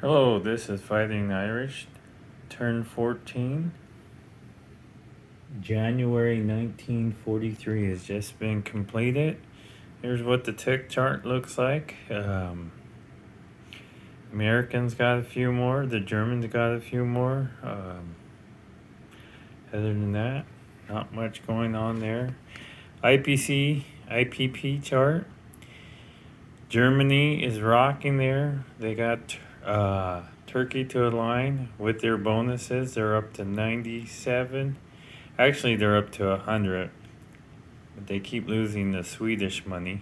Hello, this is Fighting Irish. Turn 14. January 1943 has just been completed. Here's what the tick chart looks like. Americans got a few more. The Germans got a few more. Other than that, not much going on there. IPP chart. Germany is rocking there. They got Turkey to align with their bonuses. They're up to 97. Actually, they're up to 100. But they keep losing the Swedish money.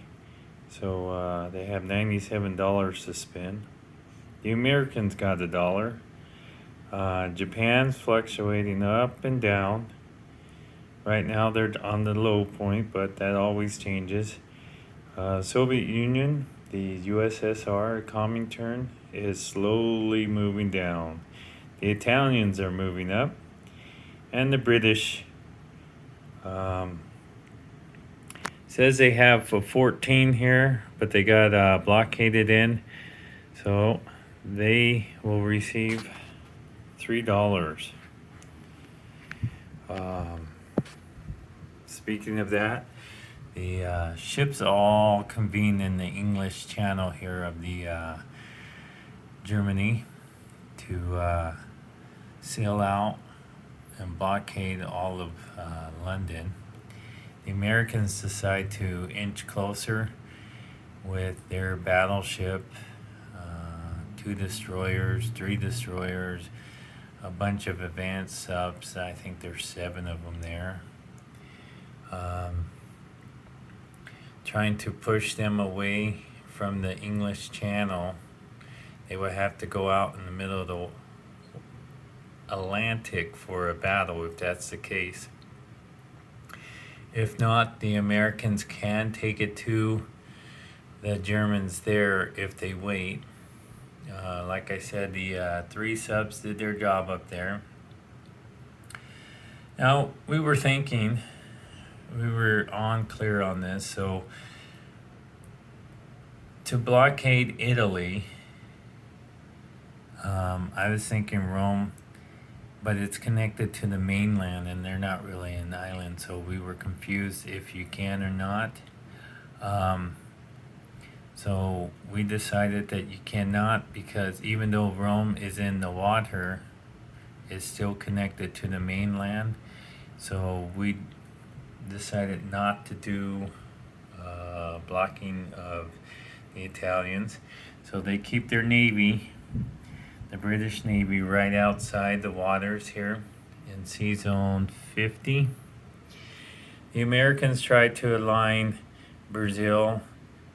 So they have $97 to spend. The Americans got $1. Japan's fluctuating up and down. Right now they're on the low point, but that always changes. Soviet Union, the USSR Comintern, is slowly moving down. The Italians are moving up, and the British says they have a 14 here, but they got blockaded in, so they will receive $3. Speaking of that, the ships all convene in the English Channel here of the Germany to sail out and blockade all of London. The Americans decide to inch closer with their battleship, 2 destroyers, 3 destroyers, a bunch of advanced subs. I think there's 7 of them there. Trying to push them away from the English Channel. They would have to go out in the middle of the Atlantic for a battle if that's the case. If not, the Americans can take it to the Germans there if they wait. Like I said, the 3 subs did their job up there. Now, we were thinking, we were clear on this, so to blockade Italy, I was thinking Rome, but it's connected to the mainland and they're not really an island, so we were confused if you can or not. So we decided that you cannot, because even though Rome is in the water, it's still connected to the mainland. So we decided not to do blocking of the Italians. So they keep their navy, the British Navy, right outside the waters here in Sea Zone 50. The Americans tried to align Brazil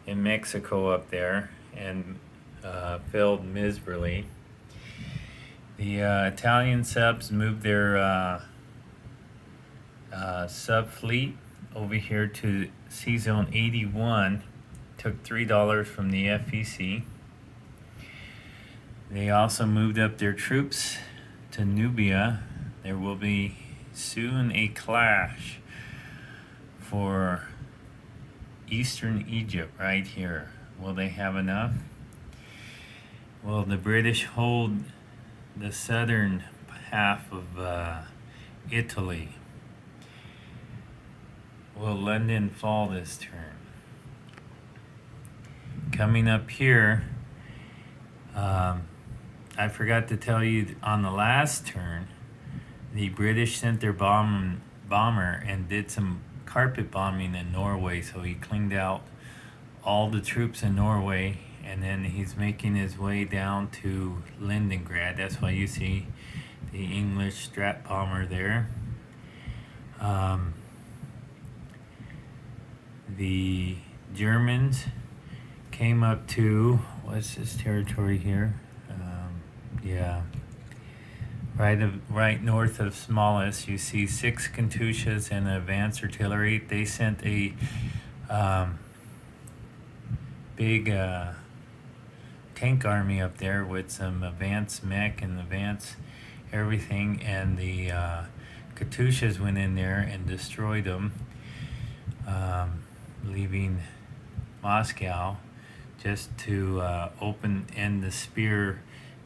and Mexico up there and failed miserably. The Italian subs moved their sub fleet over here to Sea Zone 81, took $3 from the FEC. They also moved up their troops to Nubia. There will be soon a clash for Eastern Egypt right here. Will they have enough? Will the British hold the southern half of Italy? Will London fall this turn? Coming up here, I forgot to tell you on the last turn, the British sent their bomber and did some carpet bombing in Norway, so he cleaned out all the troops in Norway, and then he's making his way down to Leningrad. That's why you see the English Strat bomber there. The Germans came up to, what's this territory here? Right north of Smolensk, you see 6 Katyushas and advanced artillery. They sent a big tank army up there with some advanced mech and advanced everything, and the Katyushas went in there and destroyed them, leaving Moscow just to end the spear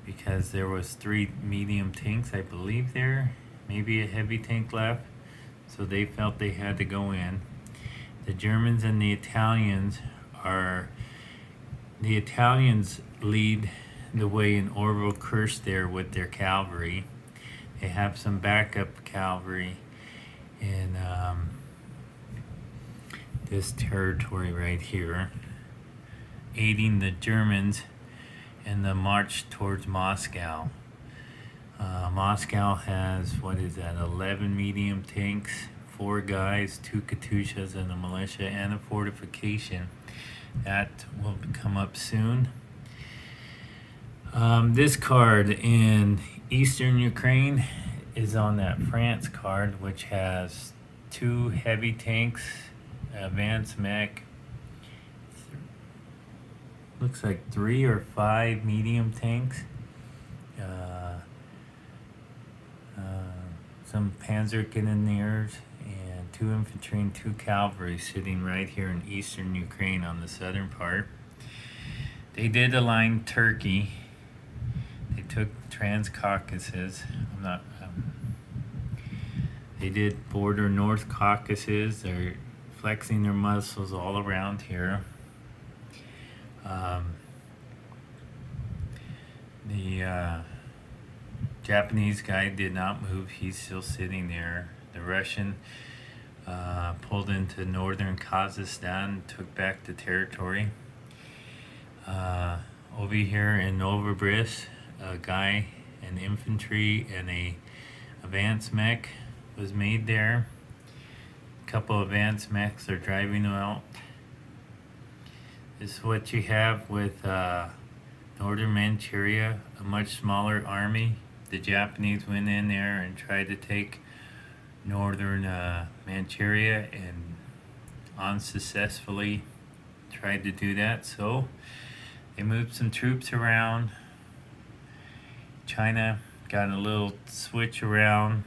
because there was 3 medium tanks, I believe there, maybe a heavy tank left, so they felt they had to go in. The Germans and the Italians lead the way in Orville Kirch there with their cavalry. They have some backup cavalry in this territory right here, aiding the Germans in the march towards Moscow. Moscow has, 11 medium tanks, 4 guys, 2 Katyushas, and a militia, and a fortification. That will come up soon. This card in Eastern Ukraine is on that France card, which has 2 heavy tanks, advanced mech, looks like 3 or 5 medium tanks, some Panzer Cannoneers, and 2 infantry and 2 cavalry sitting right here in Eastern Ukraine on the southern part. They did align Turkey. They took Transcaucasus. They did border North Caucasus. They're flexing their muscles all around here. The Japanese guy did not move. He's still sitting there. The Russian pulled into northern Kazakhstan, took back the territory. Over here in Novobris, a guy, an infantry, and a advanced mech was made there. A couple advanced mechs are driving out. This is what you have with northern Manchuria, a much smaller army. The Japanese went in there and tried to take northern Manchuria and unsuccessfully tried to do that. So they moved some troops around. China got a little switch around.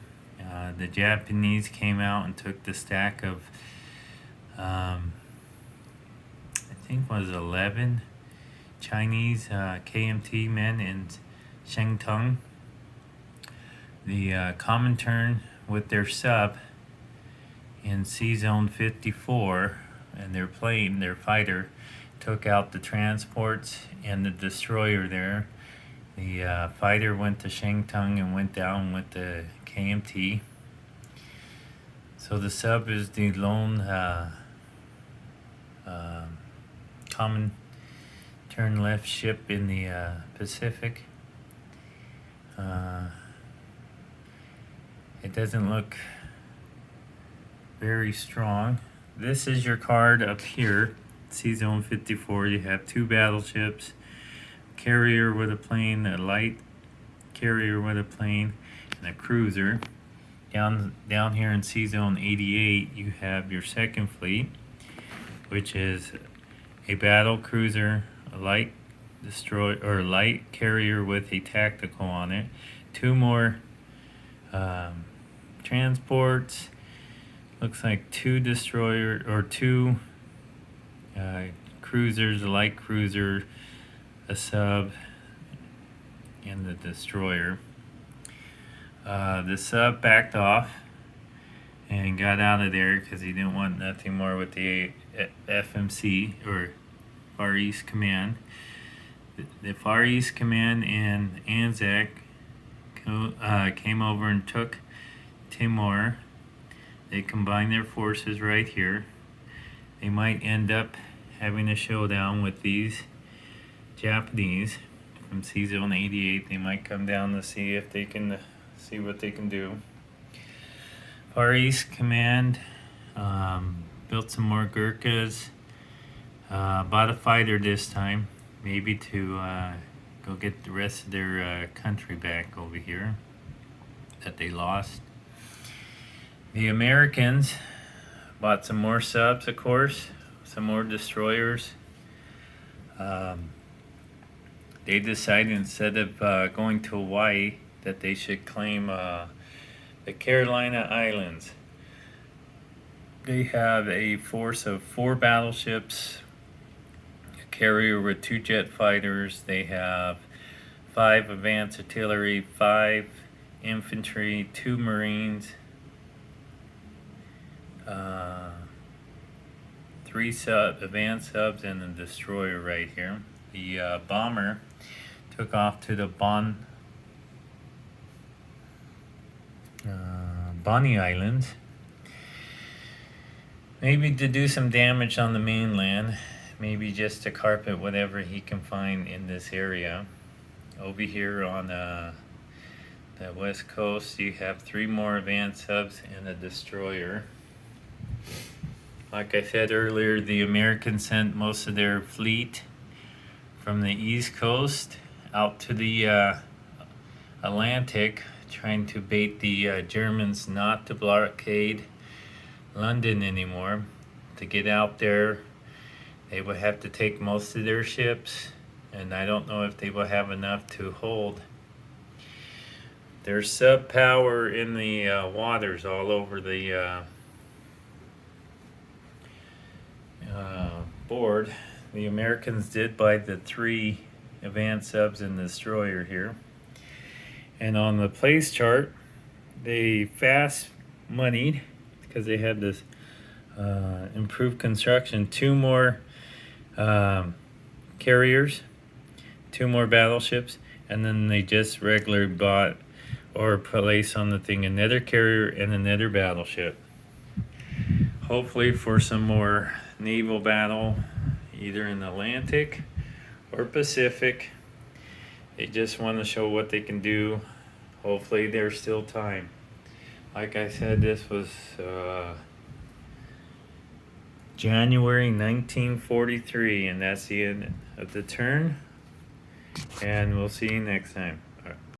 The Japanese came out and took the stack of, I think it was 11 Chinese KMT men in Shengtung. The Comintern with their sub in C-Zone 54 and their plane, their fighter, took out the transports and the destroyer there. The fighter went to Shengtung and went down with the KMT. So the sub is the lone common turn left ship in the Pacific. It doesn't look very strong. This is your card up here, C-Zone 54. You have 2 battleships, carrier with a plane, a light carrier with a plane, and a cruiser. Down here in C-Zone 88, you have your second fleet, which is a battle cruiser, a light destroyer or light carrier with a tactical on it, 2 more transports, looks like 2 destroyer or 2 cruisers, a light cruiser, a sub, and the destroyer. The sub backed off and got out of there because he didn't want nothing more with the FMC or Far East Command. The Far East Command and Anzac came over and took Timor. They combined their forces right here. They might end up having a showdown with these Japanese from C-Zone 88. They might come down to see if they can see what they can do. Far East Command built some more Gurkhas, bought a fighter this time, maybe to go get the rest of their country back over here that they lost. The Americans bought some more subs, of course, some more destroyers. They decided instead of going to Hawaii that they should claim the Carolina Islands. They have a force of 4 battleships, a carrier with 2 jet fighters. They have 5 advanced artillery, 5 infantry, 2 marines, 3 advanced subs, and a destroyer right here. The bomber took off to the Bonny Islands, maybe to do some damage on the mainland, maybe just to carpet whatever he can find in this area. Over here on the west coast, you have 3 more advanced subs and a destroyer. Like I said earlier, the Americans sent most of their fleet from the east coast out to the Atlantic, trying to bait the Germans not to blockade London anymore. To get out there, they would have to take most of their ships, and I don't know if they will have enough to hold. There's sub power in the waters all over the board. The Americans did buy the 3 advanced subs and destroyer here. And on the place chart, they fast moneyed because they had this improved construction. 2 more carriers, 2 more battleships, and then they just regular bought or place on the thing another carrier and another battleship. Hopefully for some more naval battle, either in the Atlantic or Pacific. They just want to show what they can do. Hopefully there's still time. Like I said, this was January 1943, and that's the end of the turn. And we'll see you next time.